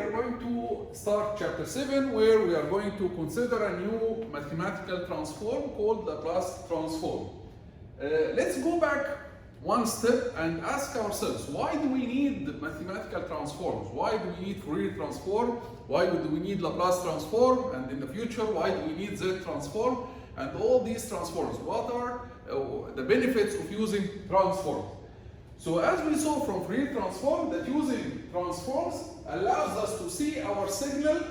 are going to start chapter 7, where we are going to consider a new mathematical transform called Laplace Transform. Let's go back one step and ask ourselves, why do we need mathematical transforms? Why do we need Fourier transform? Why do we need Laplace transform? And in the future, why do we need Z transform? And all these transforms, what are the benefits of using transforms? So as we saw from Fourier transform, that using transforms allows us to see our signal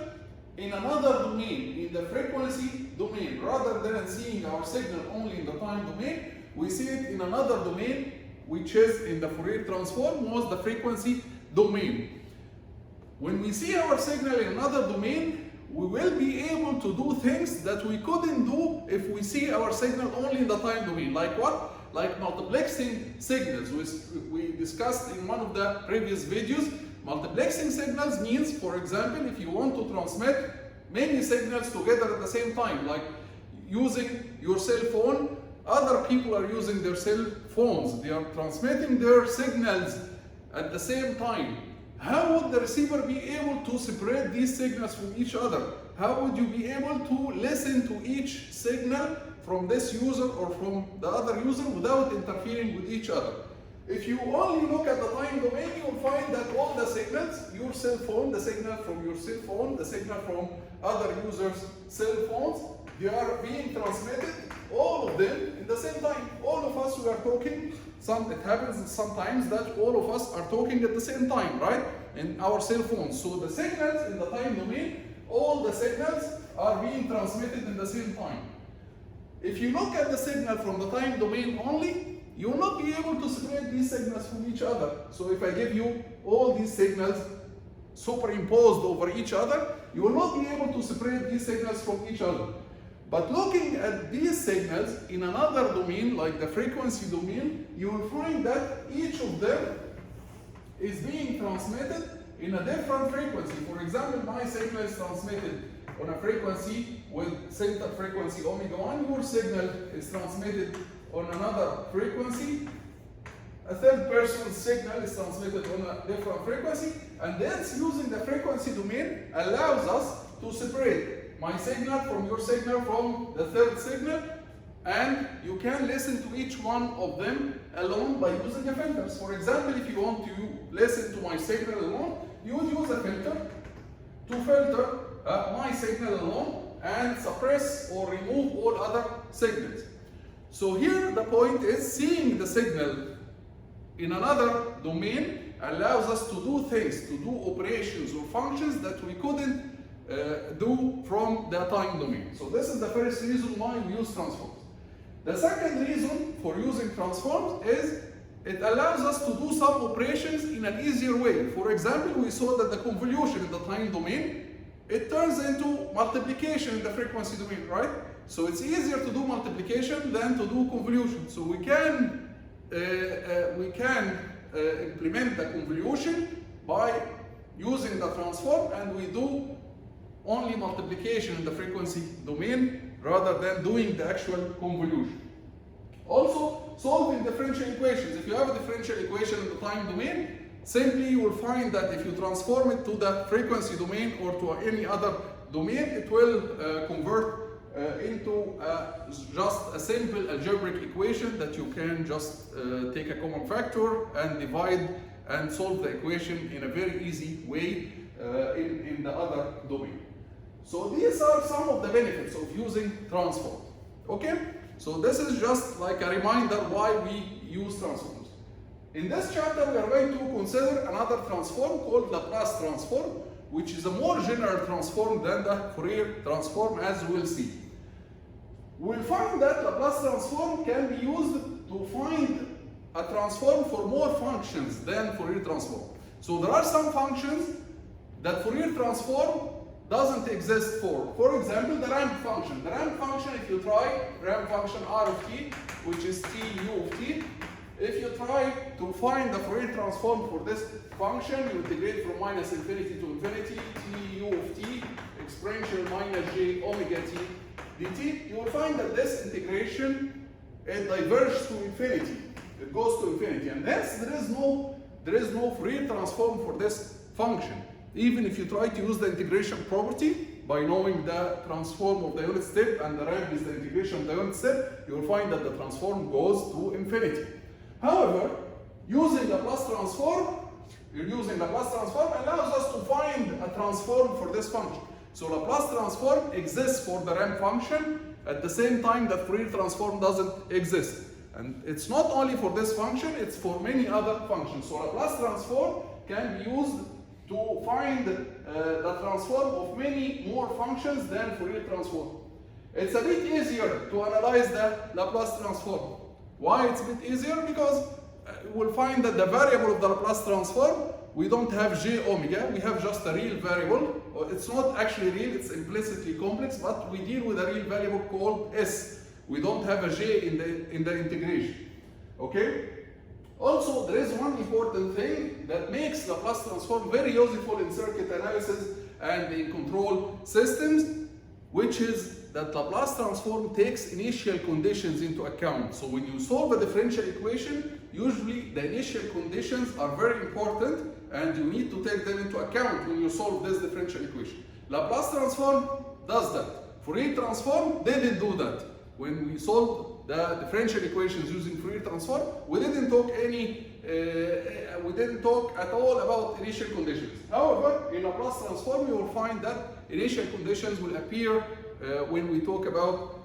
in another domain, in the frequency domain. Rather than seeing our signal only in the time domain, we see it in another domain, which is in the Fourier transform was the frequency domain. When we see our signal in another domain, we will be able to do things that we couldn't do if we see our signal only in the time domain. Like what? Like multiplexing signals, which we discussed in one of the previous videos. Multiplexing signals means, for example, if you want to transmit many signals together at the same time, like using your cell phone, other people are using their cell phones. They are transmitting their signals at the same time. How would the receiver be able to separate these signals from each other? How would you be able to listen to each signal from this user or from the other user without interfering with each other? If you only look at the time domain, you will find that all the signals, your cell phone, the signal from your cell phone, the signal from other users' cell phones, they are being transmitted, all of them, in the same time. All of us, we are talking. It happens sometimes that all of us are talking at the same time, right? In our cell phones. So the signals in the time domain, all the signals are being transmitted in the same time. If you look at the signal from the time domain only, you will not be able to separate these signals from each other. So if I give you all these signals superimposed over each other, you will not be able to separate these signals from each other. But looking at these signals in another domain, like the frequency domain, you will find that each of them is being transmitted in a different frequency. For example, my signal is transmitted on a frequency with center frequency omega 1, your signal is transmitted on another frequency, a third person's signal is transmitted on a different frequency, and thence using the frequency domain allows us to separate my signal from your signal from the third signal, and you can listen to each one of them alone by using the filters. For example, if you want to listen to my signal alone, you would use a filter to filter my signal alone and suppress or remove all other signals. So here the point is, seeing the signal in another domain allows us to do things, to do operations or functions that we couldn't do from the time domain. So this is the first reason why we use transforms. The second reason for using transforms is it allows us to do some operations in an easier way. For example, we saw that the convolution in the time domain, it turns into multiplication in the frequency domain, right? So it's easier to do multiplication than to do convolution. So we can implement the convolution by using the transform, and we do only multiplication in the frequency domain rather than doing the actual convolution. Also, solving differential equations. If you have a differential equation in the time domain, simply you will find that if you transform it to the frequency domain or to any other domain, it will convert into just a simple algebraic equation that you can just take a common factor and divide and solve the equation in a very easy way in the other domain. So these are some of the benefits of using transforms. Okay? So this is just like a reminder why we use transforms. In this chapter, we are going to consider another transform called Laplace Transform, which is a more general transform than the Fourier transform, as we will see. We will find that Laplace transform can be used to find a transform for more functions than Fourier transform. So there are some functions that Fourier transform doesn't exist for. For example, the ramp function. The ramp function, if you try ramp function r of t, which is t u of t, if you try to find the Fourier transform for this function, you integrate from minus infinity to infinity, t u of t, exponential minus j omega t dt, you will find that this integration, it diverges to infinity. It goes to infinity, and hence there is no Fourier transform for this function. even if you try to use the integration property by knowing the transform of the unit step and the ramp is the integration of the unit step, you will find that the transform goes to infinity. However, using the Laplace transform, allows us to find a transform for this function. So Laplace transform exists for the ramp function at the same time that Fourier transform doesn't exist. And it's not only for this function, it's for many other functions. So Laplace transform can be used to find the transform of many more functions than Fourier transform. It's a bit easier to analyze the Laplace transform. Why it's a bit easier? Because we'll find that the variable of the Laplace transform, we don't have j omega, we have just a real variable. It's not actually real, it's implicitly complex, but we deal with a real variable called s. We don't have a j in the integration. Okay? Also, there is one important thing that makes Laplace transform very useful in circuit analysis and in control systems, which is that Laplace transform takes initial conditions into account. So when you solve a differential equation, usually the initial conditions are very important and you need to take them into account when you solve this differential equation. Laplace transform does that. Fourier transform didn't do that. When we solved the differential equations using Fourier transform, we didn't talk at all about initial conditions. However, in Laplace transform, you will find that initial conditions will appear when we talk about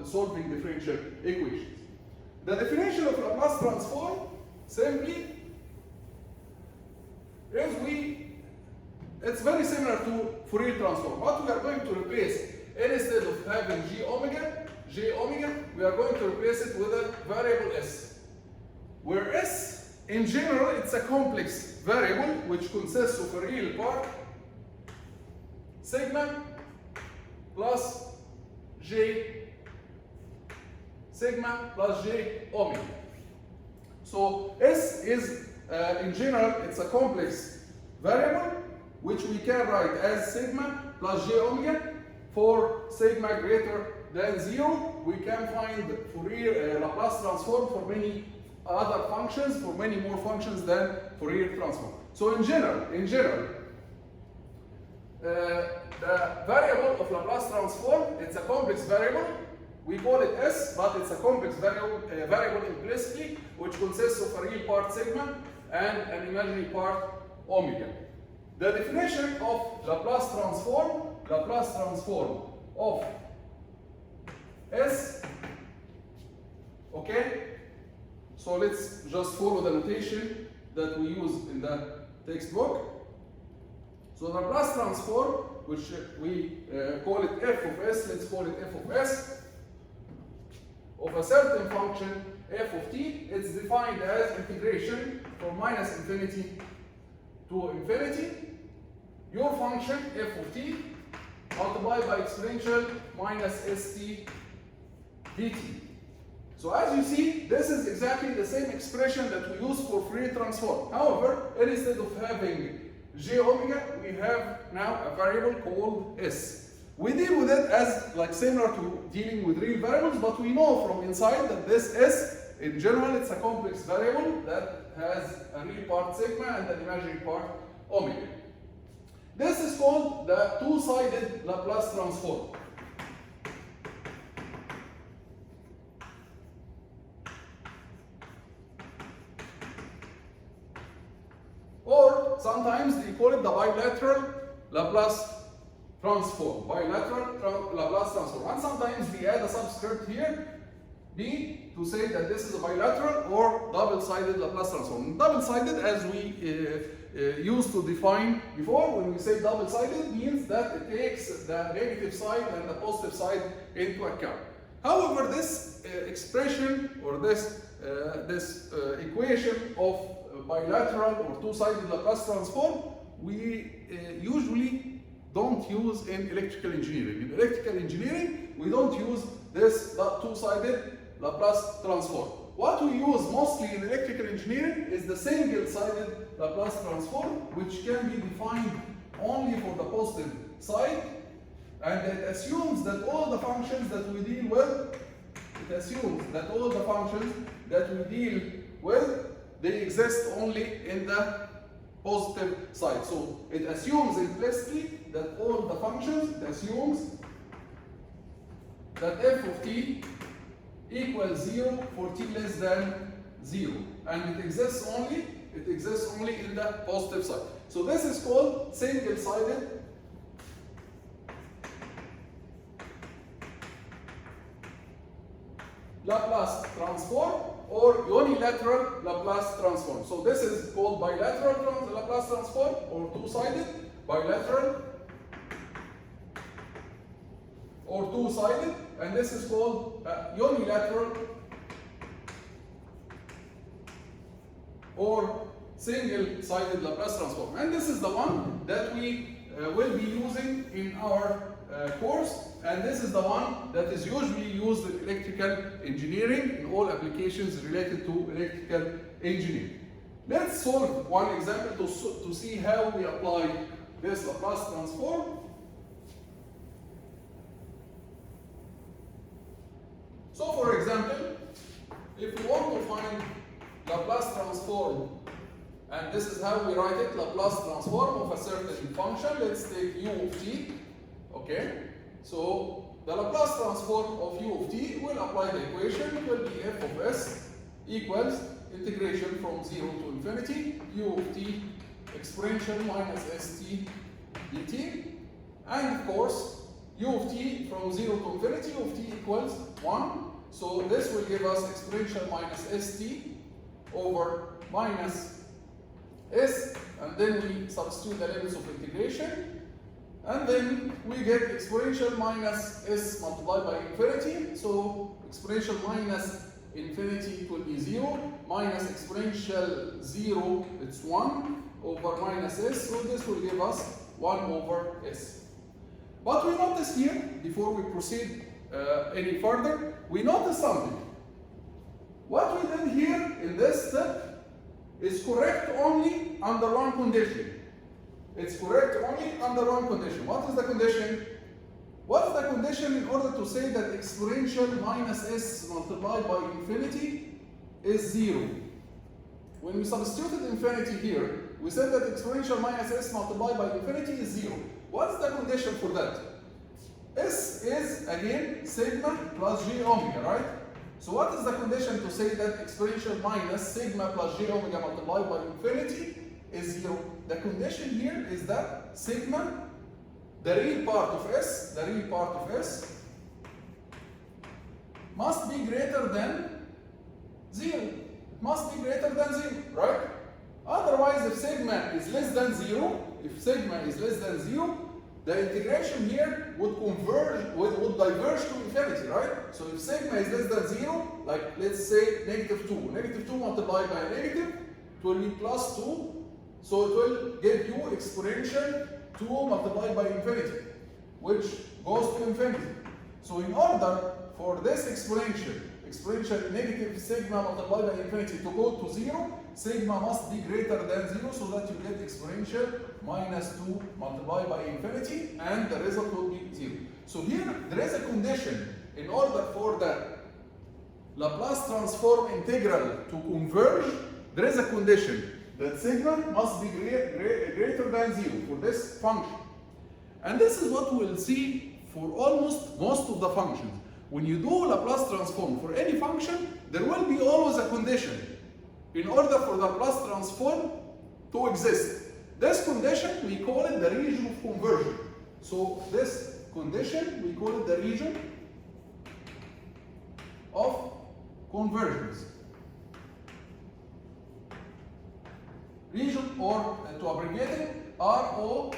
solving differential equations. The definition of Laplace transform simply is it's very similar to Fourier transform. What we are going to replace, instead of having j omega, we are going to replace it with a variable s. Where s, in general, it's a complex variable which consists of a real part, sigma plus j omega. So s is, in general, it's a complex variable which we can write as sigma plus j omega. For sigma greater than 0, we can find Fourier Laplace transform for many other functions, for many more functions than Fourier transform. So in general, the variable of Laplace transform, it's a complex variable. We call it S, but it's a complex variable implicitly, which consists of a real part sigma and an imaginary part omega. The definition of Laplace transform of S, okay? So let's just follow the notation that we use in the textbook. So the Laplace transform, which we call it f of s, let's call it f of s, of a certain function f of t, it's defined as integration from minus infinity to infinity. Your function f of t multiplied by exponential minus st dt. So as you see, this is exactly the same expression that we use for Fourier transform. However, instead of having j omega, we have now a variable called s. We deal with it as like similar to dealing with real variables, but we know from inside that this s, in general, it's a complex variable that has a real part sigma and an imaginary part omega. This is called the two-sided Laplace transform. Or sometimes they call it the bilateral Laplace transform. Bilateral Laplace transform. And sometimes we add a subscript here, B, to say that this is a bilateral or double-sided Laplace transform. Double-sided, as we used to define before, when we say double-sided, means that it takes the negative side and the positive side into account. However, this expression or this equation of bilateral or two-sided Laplace transform, we usually don't use in electrical engineering. In electrical engineering, we don't use this two-sided Laplace transform. What we use mostly in electrical engineering is the single-sided Laplace transform, which can be defined only for the positive side, and it assumes that all the functions that we deal with, they exist only in the positive side. So it assumes implicitly that all the functions, it assumes that f of t equals 0 for t less than 0. And it exists only in the positive side. So this is called single-sided Laplace transform or unilateral Laplace transform. So this is called bilateral Laplace transform or two-sided, bilateral or two-sided, and this is called unilateral or single-sided Laplace transform. And this is the one that we will be using in our course, and this is the one that is usually used in electrical engineering in all applications related to electrical engineering. Let's solve one example to see how we apply this Laplace transform. So for example, if we want to find Laplace transform, and this is how we write it, Laplace transform of a certain function, let's take u of t, okay? So the Laplace transform of u of t will apply the equation, it will be f of s equals integration from 0 to infinity, u of t exponential minus st dt, and of course, u of t from 0 to infinity, u of t equals 1, so this will give us exponential minus st over minus s, and then we substitute the limits of integration, and then we get exponential minus s multiplied by infinity, so exponential minus infinity will be 0, minus exponential 0, it's 1, over minus s, so this will give us 1 over s. But we notice here, before we proceed any further, we notice something. What we did here in this step is correct only under one condition. It's correct only under one condition. What is the condition? What is the condition in order to say that exponential minus s multiplied by infinity is 0? When we substituted infinity here, we said that exponential minus s multiplied by infinity is 0. What's the condition for that? S is, again, sigma plus j omega, right? So what is the condition to say that exponential minus sigma plus j omega multiplied by infinity is 0? The condition here is that sigma, the real part of s, must be greater than 0. It must be greater than 0, right? Otherwise, if sigma is less than 0, the integration here would converge, would diverge to infinity, right? So if sigma is less than 0, like let's say negative 2. Negative 2 multiplied by a negative, it will be plus 2. So it will give you exponential 2 multiplied by infinity, which goes to infinity. So in order for this exponential negative sigma multiplied by infinity to go to 0, sigma must be greater than 0 so that you get exponential minus 2 multiplied by infinity, and the result will be 0. So here there is a condition in order for the Laplace transform integral to converge. There is a condition that sigma must be greater than 0 for this function. And this is what we'll see for almost most of the functions. When you do Laplace transform for any function, there will be always a condition in order for the Laplace transform to exist. This condition, we call it the region of conversion. So this condition, we call it the region of convergence. Region, or to abbreviate it, ROC,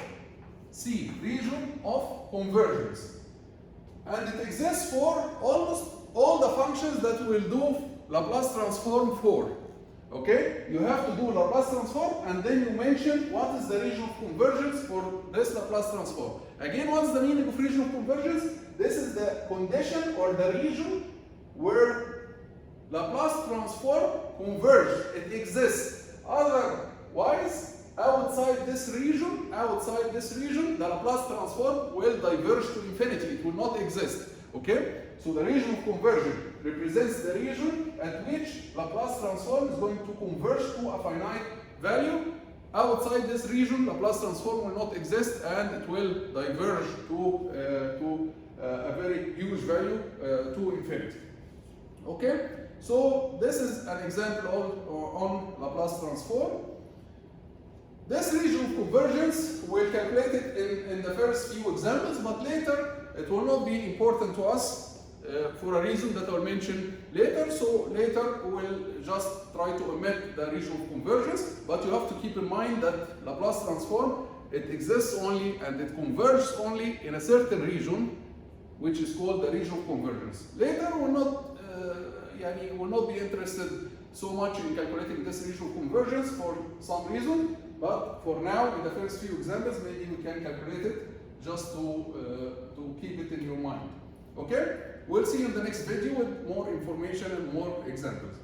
region of convergence. And it exists for almost all the functions that we will do Laplace transform for. Okay? You have to do Laplace transform and then you mention what is the region of convergence for this Laplace transform. Again, what's the meaning of region of convergence? This is the condition or the region where Laplace transform converge. It exists. Otherwise, outside this region, the Laplace transform will diverge to infinity. It will not exist. Okay? So the region of conversion represents the region at which Laplace transform is going to converge to a finite value. Outside this region, Laplace transform will not exist and it will diverge to a very huge value to infinity. Okay, so this is an example on Laplace transform. This region of convergence, we'll calculate it in the first few examples, but later it will not be important to us for a reason that I'll mention later. So later we'll just try to omit the region of convergence, but you have to keep in mind that Laplace transform, it exists only and it converges only in a certain region, which is called the region of convergence. Later we'll not be interested so much in calculating this region of convergence for some reason, but for now, in the first few examples, maybe we can calculate it just to keep it in your mind. Okay? We'll see you in the next video with more information and more examples.